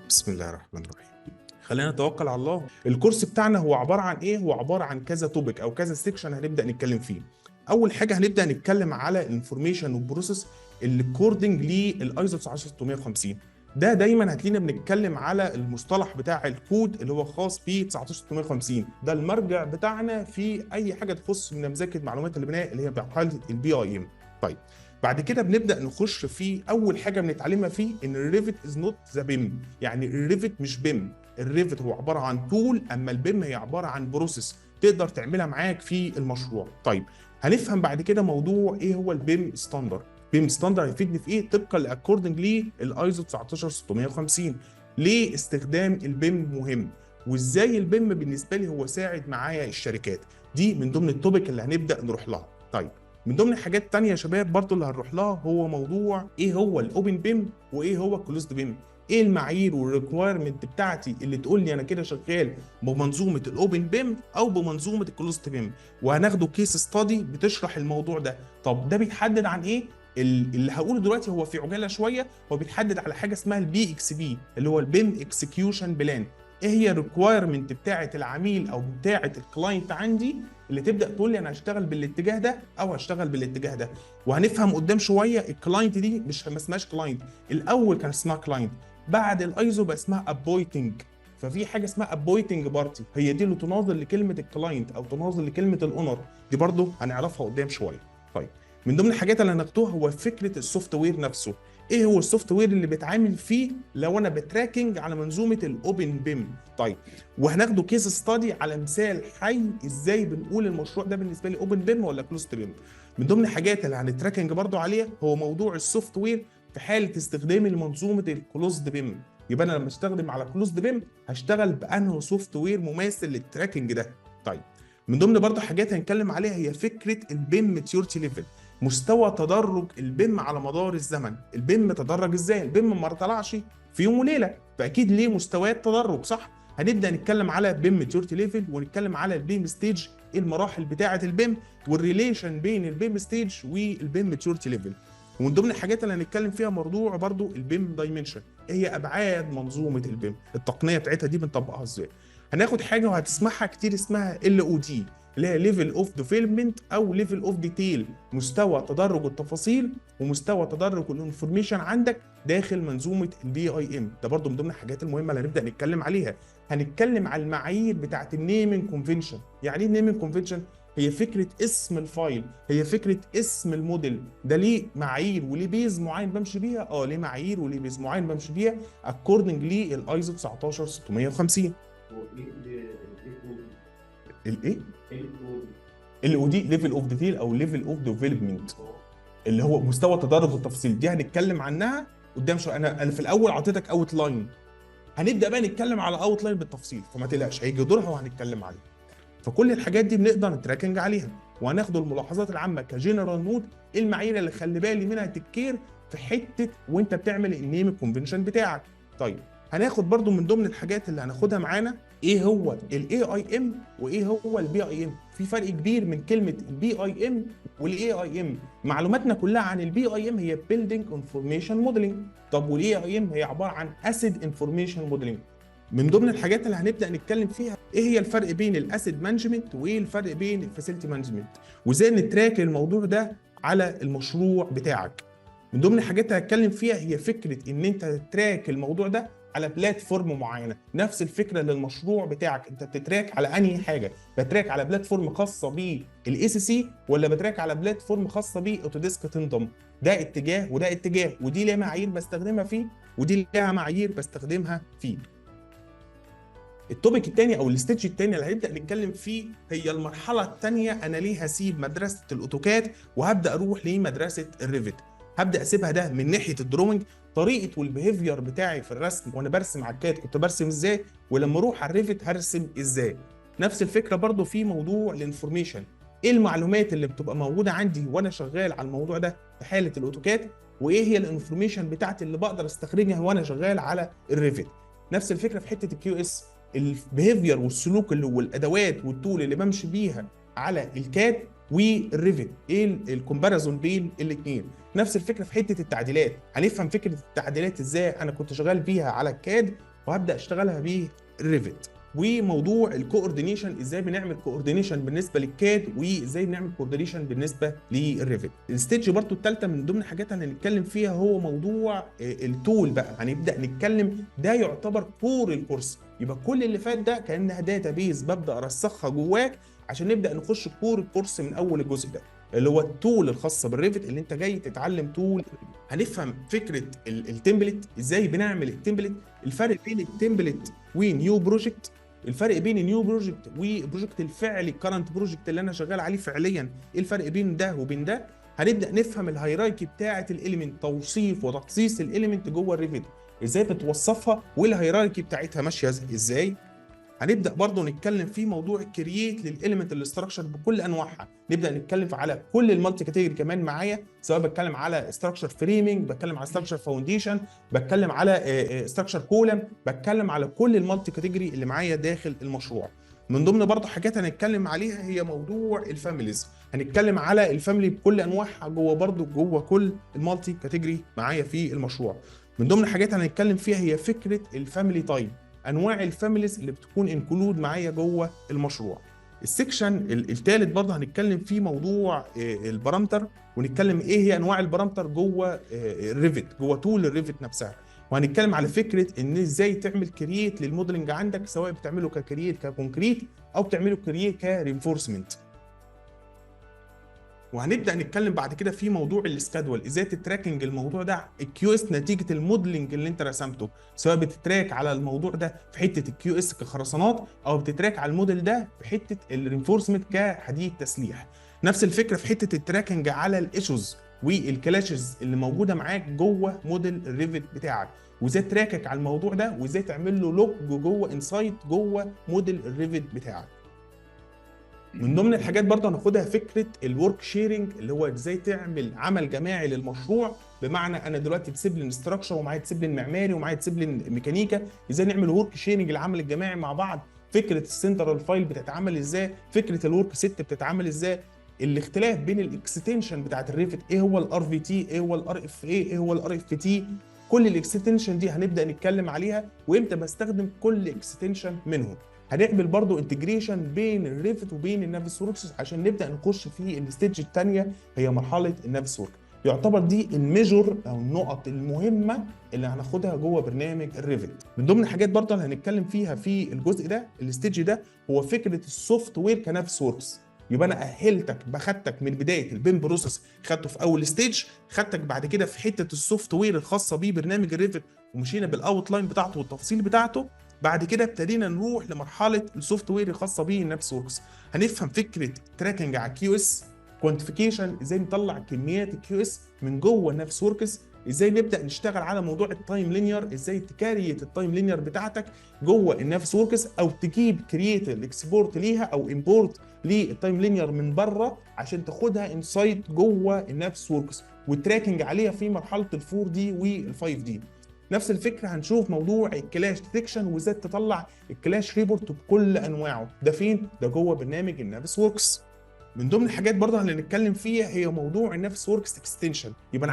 بسم الله الرحمن الرحيم. خلينا نتوكل على الله. الكورس بتاعنا هو عباره عن ايه؟ هو عباره عن كذا توبيك او كذا سيكشن هنبدا نتكلم فيه. اول حاجه هنبدا نتكلم على الانفورميشن والبروسيس اللي كوردنج للايزو 19650. ده دايما هتلاقينا بنتكلم على المصطلح بتاع الكود اللي هو خاص ب 19650. ده المرجع بتاعنا في اي حاجه تخص نمذجه معلومات البناء اللي هي بحاله البي اي ام. طيب، بعد كده بنبدا نخش في اول حاجه بنتعلمها فيه ان الريفت از نوت ذا بيم. يعني الريفت مش بيم، الريفت هو عباره عن تول، اما البيم هي عباره عن بروسيس تقدر تعملها معاك في المشروع. طيب، هنفهم بعد كده موضوع ايه هو البيم ستاندرد. بيم ستاندرد هيفيدني في ايه طبقا لاكوردنج للايزو 19650. ليه استخدام البيم مهم، وازاي البيم بالنسبه لي هو ساعد معايا الشركات. دي من ضمن التوبيك اللي هنبدا نروح لها. طيب، من ضمن الحاجات التانية يا شباب برضو اللي هنروح لها هو موضوع ايه هو الاوبن بيم وايه هو الكلوزد بيم. ايه المعايير والريكويرمنت بتاعتي اللي تقول لي انا كده شغال بمنظومه الاوبن بيم او بمنظومه الكلوزد بيم. وهناخده كيس ستادي بتشرح الموضوع ده. طب ده بيتحدد عن ايه؟ اللي هقوله دلوقتي هو في عجاله شويه، هو بيتحدد على حاجه اسمها البي اكس بي اللي هو البيم اكسكيوشن بلان. ايه هي الريكويرمنت بتاعه العميل او بتاعه الكلاينت عندي اللي تبدا تقول لي انا هشتغل بالاتجاه ده او هشتغل بالاتجاه ده. وهنفهم قدام شويه الكلاينت دي مش ما اسمهاش كلاينت، الاول كان اسمها كلاينت، بعد الايزو بقى اسمها ابوينتنج. ففي حاجه اسمها ابوينتنج بارتي، هي دي اللي تناظر لكلمه الكلاينت او تناظر لكلمه الاونر. دي برضو هنعرفها قدام شويه. طيب، من ضمن الحاجات اللي هناخدوها هو فكره السوفت وير نفسه. ايه هو السوفت وير اللي بيتعامل فيه لو انا بتراكنج على منظومه الاوبن بيم. طيب، وهناخده كيس ستادي على مثال حي ازاي بنقول المشروع ده بالنسبه لي اوبن بيم ولا كلوزد بيم. من ضمن الحاجات اللي هنتراكنج برضو عليها هو موضوع السوفت وير في حاله استخدامي لمنظومه الكلوزد بيم. يبقى انا لما استخدم على كلوزد بيم هشتغل بانه سوفت وير مماثل للتراكنج ده. طيب، من ضمن برضو حاجات هنتكلم عليها هي فكره البيم ماتيورتي ليفل، مستوى تدرج البيم على مدار الزمن. البيم تدرج ازاي؟ البيم ما طلعش في يوم وليله، فاكيد ليه مستويات تدرج، صح؟ هنبدا نتكلم على بيم ماتيورتي ليفل ونتكلم على البيم ستيج، ايه المراحل بتاعه البيم والريليشن بين البيم ستيج والبيم ماتيورتي ليفل. ومن ضمن الحاجات اللي هنتكلم فيها موضوع برضو البيم دايمنشن، ايه هي ابعاد منظومه البيم، التقنيه بتاعتها دي بنطبقها ازاي. هناخد حاجه وهتسمعها كتير اسمها ال او دي اللي هي ليفل اوف ديفلوبمنت او ليفل اوف ديتيل، مستوى تدرج التفاصيل ومستوى تدرج الانفورميشن عندك داخل منظومه البي اي ام. ده برضو من ضمن الحاجات المهمه اللي هنبدا نتكلم عليها. هنتكلم على المعايير بتاعه النيمنج كونفنشن. يعني ايه النيمنج كونفنشن؟ هي فكره اسم الفايل، هي فكره اسم الموديل. ده ليه معايير وليه بيز معين بمشي بيها. ليه معايير وليه بيز معين بمشي بيها اكوردنج للايزو 19650. الايه؟ ال او دي ليفل اوف ديتيل او ليفل اوف ديفلوبمنت، اللي هو مستوى تدرج التفاصيل. دي هنتكلم عنها قدام شويه. انا في الاول اعطيتك اوت لاين، هنبدا بقى نتكلم على اوت لاين بالتفصيل، فما تقلقش هيجي دورها وهنتكلم عليها. فكل الحاجات دي بنقدر نتراكنج عليها، وهناخد الملاحظات العامه كجنرال نوت، المعايير اللي خلي بالي منها تكير في حته وانت بتعمل النيم كونفنشن بتاعك. طيب، هناخد برضو من ضمن الحاجات اللي هناخدها معانا ايه هو الاي اي ام وايه هو البي اي ام. في فرق كبير من كلمه البي اي ام والاي اي ام. معلوماتنا كلها عن البي اي ام هي بيلدينج انفورميشن موديلنج. طب والاي اي ام هي عباره عن اسيد انفورميشن موديلنج. من ضمن الحاجات اللي هنبدا نتكلم فيها ايه هي الفرق بين الاسيد مانجمنت وايه الفرق بين الفاسيلتي مانجمنت، وازاي نتراك الموضوع ده على المشروع بتاعك. من ضمن الحاجات اللي هتكلم فيها هي فكره ان انت تتراك الموضوع ده على بلاتفورم معينه. نفس الفكره للمشروع بتاعك، انت بتتراك على انهي حاجه؟ بتراك على بلاتفورم خاصه بالاي سي سي ولا بتراك على بلاتفورم خاصه باوتوديسك تندم؟ ده اتجاه وده اتجاه، ودي ليها معايير بستخدمها فيه ودي ليها معايير بستخدمها فيه. التوبيك الثاني او الستيج الثاني اللي هنبدا نتكلم فيه هي المرحله الثانيه. انا ليه هسيب مدرسه الاوتوكاد وهبدا اروح لمدرسه الريفت؟ هبدا اسيبها ده من ناحيه الدروينج، طريقه والبيهيفير بتاعي في الرسم وانا برسم على الكاد كنت برسم ازاي، ولما اروح على الريفت هرسم ازاي. نفس الفكره برضو في موضوع الانفورميشن، ايه المعلومات اللي بتبقى موجوده عندي وانا شغال على الموضوع ده في حاله الاوتوكاد، وايه هي الانفورميشن بتاعتي اللي بقدر استخرجها وانا شغال على الريفت. نفس الفكره في حته الكيو اس، البيهيفير والسلوك اللي والادوات والتول اللي بمشي بيها على الكاد والريفت، ايه الكومباريزون بين الاثنين. نفس الفكره في حته التعديلات، هنفهم فكره التعديلات ازاي انا كنت شغال بيها على الكاد وهبدا اشتغلها بالريفت. وموضوع الكوردينيشن، ازاي بنعمل كوردينيشن بالنسبه للكاد، وازاي بنعمل كوردينيشن بالنسبه للريفت. الستيج برضو الثالثه من ضمن الحاجات اللي هنتكلم فيها هو موضوع التول بقى. هنبدا نتكلم، ده يعتبر كور الكورس. يبقى كل اللي فات ده كانها داتا بيز ببدا ارسخها جواك عشان نبدا نخش كور الكورس من اول الجزء ده، اللي هو التول الخاصه بالريفت اللي انت جاي تتعلم تول. هنفهم فكره التمبلت، ازاي بنعمل التمبلت، الفرق بين التمبلت ونيو بروجكت، الفرق بين النيو بروجكت والبروجكت الفعلي الكرنت بروجكت اللي انا شغال عليه فعليا، ايه الفرق بين ده وبين ده. هنبدا نفهم الهيرايكي بتاعه الاليمنت، توصيف وتخصيص الاليمنت جوه الريفت، ازاي بتوصفها والهيرايكي بتاعتها ماشيه ازاي. هنبدا برضه نتكلم في موضوع الكرييت للاليمنت الاستراكشر بكل انواعها، نبدا نتكلم على كل المالتي كاتيجوري كمان معايا، سواء بتكلم على استراكشر فريمنج، بتكلم على استراكشر فاونديشن، بتكلم على استراكشر كولم، بتكلم على كل المالتي كاتيجوري اللي معايا داخل المشروع. من ضمن برضه حاجات هنتكلم عليها هي موضوع الفاميليز، هنتكلم على الفاميلي بكل انواعها جوه كل المالتي كاتيجوري معايا في المشروع. من ضمن الحاجات هنتكلم فيها هي فكره الفاميلي تايب، انواع الفاميليز اللي بتكون انكلود معايا جوه المشروع. السكشن الثالث برضه هنتكلم فيه موضوع البارامتر، ونتكلم ايه هي انواع البارامتر جوه الريفت، جوه تول الريفت نفسها. وهنتكلم على فكره ان ازاي تعمل كرييت للموديلنج عندك، سواء بتعمله ككرييت ككونكريت او بتعمله كرييت كرينفورسمنت. وهنبدا نتكلم بعد كده في موضوع السكادول، ازاي تتراكنج الموضوع ده الكيو اس نتيجه الموديلنج اللي انت رسمته، سواء بتتراك على الموضوع ده في حته الكيو اس كخرسانات، او بتتراك على الموديل ده في حته الرينفورسمنت كحديد تسليح. نفس الفكره في حته التراكنج على الايشوز والكلاشز اللي موجوده معاك جوه موديل الريفت بتاعك، وازاي تراكك على الموضوع ده، وازاي تعمل له لوك جوه انسايت جوه موديل الريفت بتاعك. من ضمن الحاجات برضه هناخدها فكره الورك شيرنج، اللي هو ازاي تعمل عمل جماعي للمشروع. بمعنى انا دلوقتي ديسيبلين ستراكشر ومعايا ديسيبلين معماري ومعايا ديسيبلين ميكانيكا، ازاي نعمل ورك شيرنج العمل الجماعي مع بعض. فكره السنترال فايل بتتعمل ازاي، فكره الورك سيت بتتعمل ازاي، الاختلاف بين الاكستنشن بتاعت الريفت، ايه هو الار في تي، ايه هو الار اف اي، ايه هو الار اف تي. كل الاكستنشن دي هنبدا نتكلم عليها، وامتى بستخدم كل اكستنشن منهم. هنعمل برضو انتجريشن بين الريفت وبين النافس وركس عشان نبدا نخش في الستيج الثانيه، هي مرحله النافس ورك. يعتبر دي الميجور او النقط المهمه اللي هناخدها جوه برنامج الريفت. من ضمن الحاجات برضو اللي هنتكلم فيها في الجزء ده الستيج ده هو فكره السوفت وير كنافس وركس. يبقى انا اهلتك باخدتك من بدايه البيم بروسيس، خدته في اول ستيج، خدتك بعد كده في حته السوفت وير الخاصه بيه برنامج الريفت، ومشينا بالاوت لاين بتاعته والتفاصيل بتاعته. بعد كده ابتدينا نروح لمرحله السوفت وير الخاصه بيه النفس وركس، هنفهم فكره تراكنج على الكيو اس، كوانتيفيكيشن، ازاي نطلع كميات الكيو اس من جوه النفس وركس، ازاي نبدا نشتغل على موضوع التايم لينير، ازاي تكاريت التايم لينير بتاعتك جوه النفس وركس، او تجيب كرييت الاكسبورت ليها او امبورت للتايم لينير من بره عشان تاخدها انسايت جوه النفس وركس، والتراكنج عليها في مرحله ال4 دي وال5 دي. نفس الفكره هنشوف موضوع الكلاش ديتكشن، وازاي تطلع الكلاش ريبورت بكل انواعه، ده فين؟ ده جوه برنامج النافس وركس. من ضمن الحاجات برضه اللي هنتكلم فيها هي موضوع النافس وركس اكستنشن. يبقى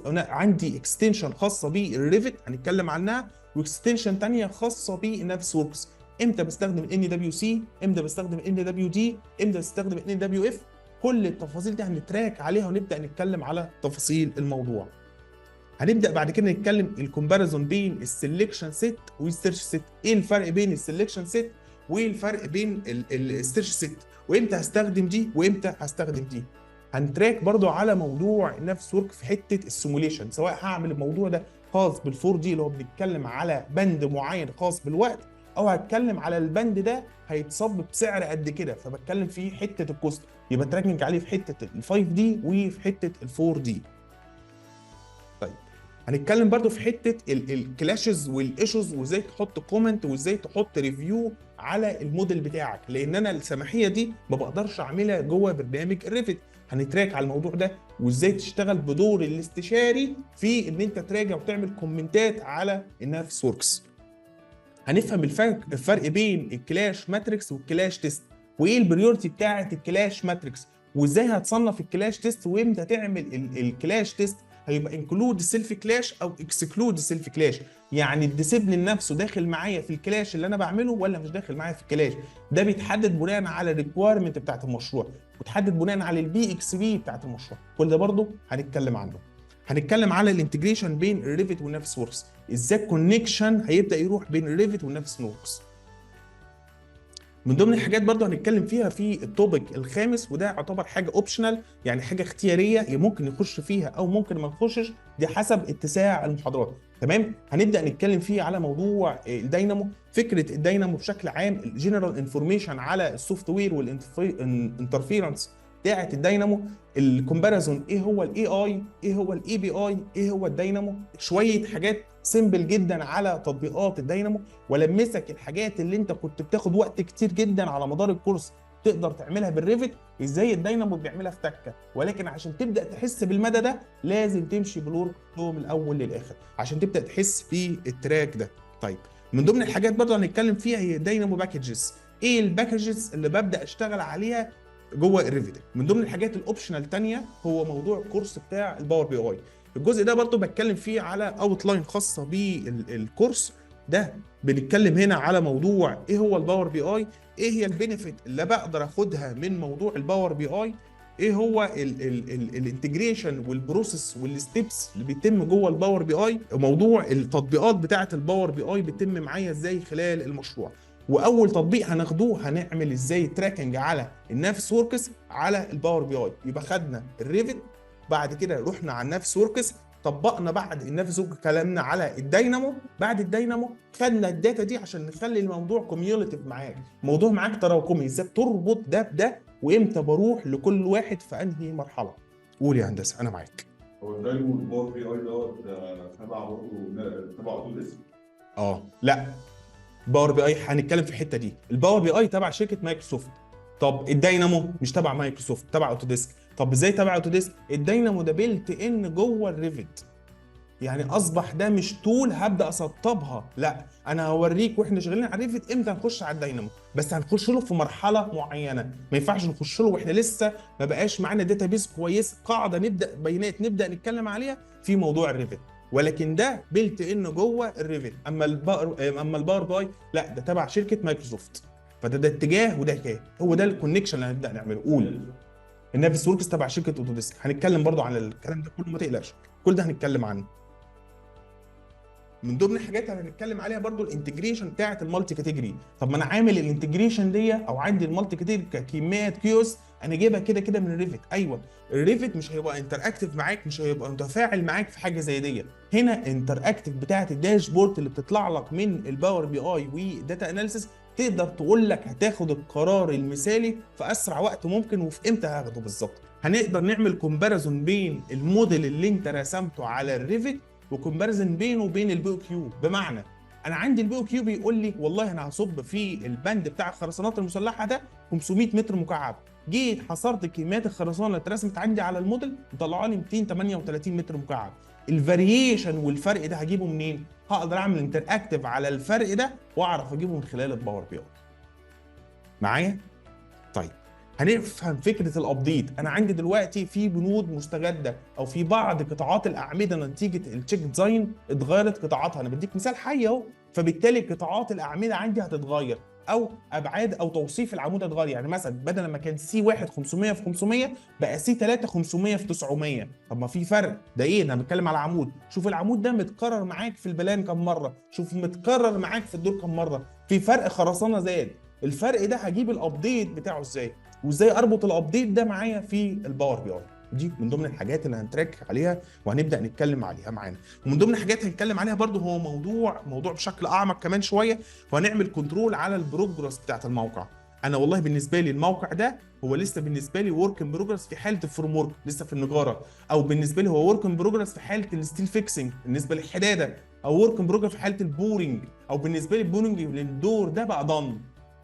انا عندي اكستنشن خاصه بالريفت هنتكلم عنها، واكستنشن ثانيه خاصه بالنافس وركس. امتى بستخدم ان دبليو سي، امتى بستخدم ان دبليو دي، امتى بستخدم ان دبليو اف. كل التفاصيل دي هنتراك عليها ونبدا نتكلم على تفاصيل الموضوع. هنبدا بعد كده نتكلم الكومباريزون بين السلكشن سيت والسيرش سيت، ايه الفرق بين السلكشن سيت وايه الفرق بين السيرش سيت، وامتى هستخدم دي وامتى هستخدم دي. هنتراك برضو على موضوع نفس ورك في حته السيموليشن، سواء هعمل الموضوع ده خاص بالفور دي اللي هو بنتكلم على بند معين خاص بالوقت، او هتكلم على البند ده هيتصب بسعر قد كده، فبتكلم في حته الكوست، يبقى تراكنج عليه في حته ال5 دي وفي حته ال4 دي. هنتكلم برضو في حته الكلاشز والايشوز، وازاي تحط كومنت وازاي تحط ريفيو على الموديل بتاعك، لان انا السماحيه دي ما بقدرش اعملها جوه برنامج الريفت. هنتراك على الموضوع ده، وازاي تشتغل بدور الاستشاري في ان انت تراجع وتعمل كومنتات على النافس وركس. هنفهم الفرق بين الكلاش ماتريكس والكلاش تيست، وايه البريورتي بتاعه الكلاش ماتريكس، وازاي هتصنف الكلاش تيست، وامتى تعمل الكلاش تيست هيبقى انكلود سيلف كلاش او اكسكلود سيلف كلاش، يعني الديسيبلين نفسه داخل معايا في الكلاش اللي انا بعمله ولا مش داخل معايا في الكلاش. ده بيتحدد بناء على الريكويرمنت بتاعت المشروع، وتحدد بناء على البي اكس بي بتاعت المشروع. كل ده برضو هنتكلم عنه. هنتكلم على الانتجريشن بين الريفت والنافس وركس، ازاي الكونكشن هيبدا يروح بين الريفت والنافس وركس. من ضمن الحاجات برضو هنتكلم فيها في التوبيك الخامس، وده يعتبر حاجه اوبشنال، يعني حاجه اختياريه ممكن يخش فيها او ممكن ما يخشش، دي حسب اتساع المحاضرات. تمام. هنبدا نتكلم فيه على موضوع الداينامو، فكره الداينامو بشكل عام، الجنرال انفورميشن على السوفت وير والانترفيرنس بتاعه الداينامو، الكومباريزون ايه هو الاي اي، ايه هو الاي بي اي، ايه هو الداينامو، شويه حاجات سيمبل جدا على تطبيقات الداينامو، ولمسك الحاجات اللي انت كنت بتاخد وقت كتير جدا على مدار الكورس تقدر تعملها بالريفت، ازاي الداينامو بيعملها في تكه. ولكن عشان تبدا تحس بالمدى ده لازم تمشي بالورك فلو من الاول للاخر عشان تبدا تحس في التراك ده. طيب، من ضمن الحاجات برضه هنتكلم فيها هي داينامو باكجز. ايه الباكجز اللي ببدا اشتغل عليها جوه الريفت؟ من ضمن الحاجات الاوبشنال الثانيه هو موضوع الكورس بتاع الباور بي اي. الجزء ده برضه بتكلم فيه على اوتلاين خاصه بالكورس ده. بنتكلم هنا على موضوع ايه هو الباور بي اي، ايه هي البينيفيت اللي بقدر اخدها من موضوع الباور بي اي، ايه هو الانتجريشن والبروسيس والستبس اللي بيتم جوه الباور بي اي، موضوع التطبيقات بتاعه الباور بي اي بيتم معايا ازاي خلال المشروع. واول تطبيق هناخدوه هنعمل ازاي تراكنج على النافس وركس على الباور بي اي. يبقى خدنا الريفت، بعد كده رحنا على النافس وركس، طبقنا بعد النافس وركس كلامنا على الداينامو، بعد الداينامو خدنا الداتا دي عشان نخلي الموضوع كوميوليتيف معاك، موضوع معاك تراكمي، ازاي تربط ده بده وامتى بروح لكل واحد في انهي مرحله. قول يا هندسه انا معاك. هو الداينامو الباور بي اي دوت تبع برضه تبع اوتوديسك؟ لا، باور بي اي هنتكلم في الحته دي. الباور بي اي تبع شركه مايكروسوفت. طب الداينامو مش تبع مايكروسوفت، تبع اوتوديسك. طب ازاي تبع اوتوديسك؟ الداينامو ده بيلت ان جوه الريفت، يعني اصبح ده مش تول هبدا اسطبها، لا انا هوريك واحنا شغالين على الريفت امتى هنخش على الداينامو، بس هنخش له في مرحله معينه. ما ينفعش نخش له واحنا لسه ما بقاش معانا داتابيس كويس، قاعده نبدا بيانات نبدا نتكلم عليها في موضوع الريفت. ولكن ده بيلت ان جوه الريفت. اما الباور باي لا، ده تبع شركه مايكروسوفت. فده اتجاه وده اتجاه، هو ده الكونكشن اللي هنبدا نعمله. قول. النافس وركس تبع شركه اوتوديسك. هنتكلم برضو عن الكلام ده كله، ما تقلقش، كل ده هنتكلم عنه. من ضمن الحاجات اللي هنتكلم عليها برضو الانتجريشن بتاعه المالتي كاتيجوري. طب ما انا عامل الانتجريشن دي او عندي المالتي كاتيجوري ككميات كيوس، انا جايبها كده كده من الريفت. ايوه، الريفت مش هيبقى انتراكتيف معاك، مش هيبقى متفاعل معاك في حاجه زي دي. هنا انتراكتيف بتاعه الداشبورد اللي بتطلع لك من الباور بي اي وداتا اناليسيس، تقدر تقول لك هتاخد القرار المثالي في اسرع وقت ممكن وفي امتى هاخده بالظبط. هنقدر نعمل كومباريزون بين الموديل اللي انت رسمته على الريفت وكومباريزن بينه وبين البي او كيو. بمعنى انا عندي البي او كيو بيقول لي والله انا هصب في البند بتاع الخرسانات المسلحه ده 500 متر مكعب، جيت حصرت كميات الخرسانه اللي اترسمت عندي على الموديل طلعوا لي 238 متر مكعب. الفاريشن والفرق ده هجيبه منين؟ هقدر اعمل انتراكتيف على الفرق ده واعرف اجيبه من خلال الباور بي اي. معايا؟ طيب، هنفهم فكره الابديت. انا عندي دلوقتي في بنود مستجده او في بعض قطاعات الاعمده نتيجه التشيك ديزاين اتغيرت قطاعاتها. انا بديك مثال حي اهو، فبالتالي قطاعات الاعمده عندي هتتغير او ابعاد او توصيف العمود هيتغير. يعني مثلا بدل ما كان سي 1 500 في 500 بقى سي 3 500 في 900. طب ما في فرق، ده ايه؟ انا بتكلم على عمود، شوف العمود ده متكرر معاك في البلان كم مره، شوف متكرر معاك في الدور كم مره، في فرق خرسانه زاد. الفرق ده هجيب الابديت بتاعه ازاي؟ وازاي اربط الابديت ده معايا في الباور بي اي؟ دي من ضمن الحاجات اللي هنتراك عليها وهنبدا نتكلم عليها معانا. ومن ضمن الحاجات هنتكلم عليها برضو هو موضوع بشكل اعمق كمان شويه، وهنعمل كنترول على البروجرس بتاعت الموقع. انا والله بالنسبه لي الموقع ده هو لسه بالنسبه لي ورك ان بروجرس في حاله الفريم ورك لسه في النجاره، او بالنسبه لي هو ورك ان بروجرس في حاله الستيل فيكسنج بالنسبه للحداده، او ورك ان بروجرس في حاله البورنج، او بالنسبه لي البورنج للدور ده بقى ضن.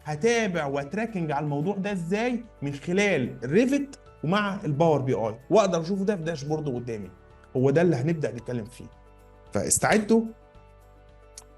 هتابع وتراكنج على الموضوع ده ازاي؟ من خلال الريفت ومع الباور بي اي، واقدر اشوفه ده في داشبورد قدامي. هو ده اللي هنبدا نتكلم فيه. فاستعدوا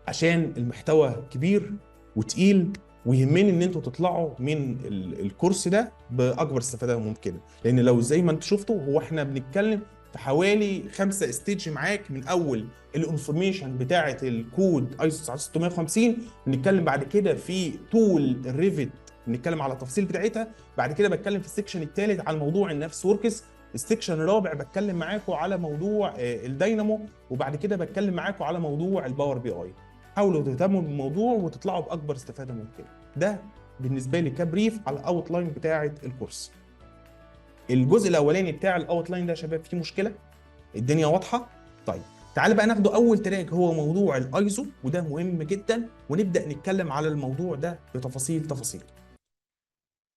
عشان المحتوى كبير وتقيل، ويهمني ان انتوا تطلعوا من الكورس ده باكبر استفاده ممكنه، لان لو زي ما انتوا شفتوا هو احنا بنتكلم في حوالي 5 ستيج معاك، من اول الانفورميشن بتاعه الكود ايزو 9650، بنتكلم بعد كده في تول الريفت، بنتكلم على التفاصيل بتاعتها. بعد كده بتكلم في السكشن الثالث على موضوع النفس وركس. السكشن الرابع بتكلم معاكم على موضوع الداينامو، وبعد كده بتكلم معاكم على موضوع الباور بي اي. حاولوا تهتموا بالموضوع وتطلعوا باكبر استفاده ممكنه. ده بالنسبه لي كبريف على الاوت لاين بتاعه الكورس. الجزء الاولاني بتاع الاوت لاين ده يا شباب فيه مشكله؟ الدنيا واضحه؟ طيب تعال بقى ناخده اول تراك، هو موضوع الايزو، وده مهم جدا، ونبدا نتكلم على الموضوع ده بتفاصيل.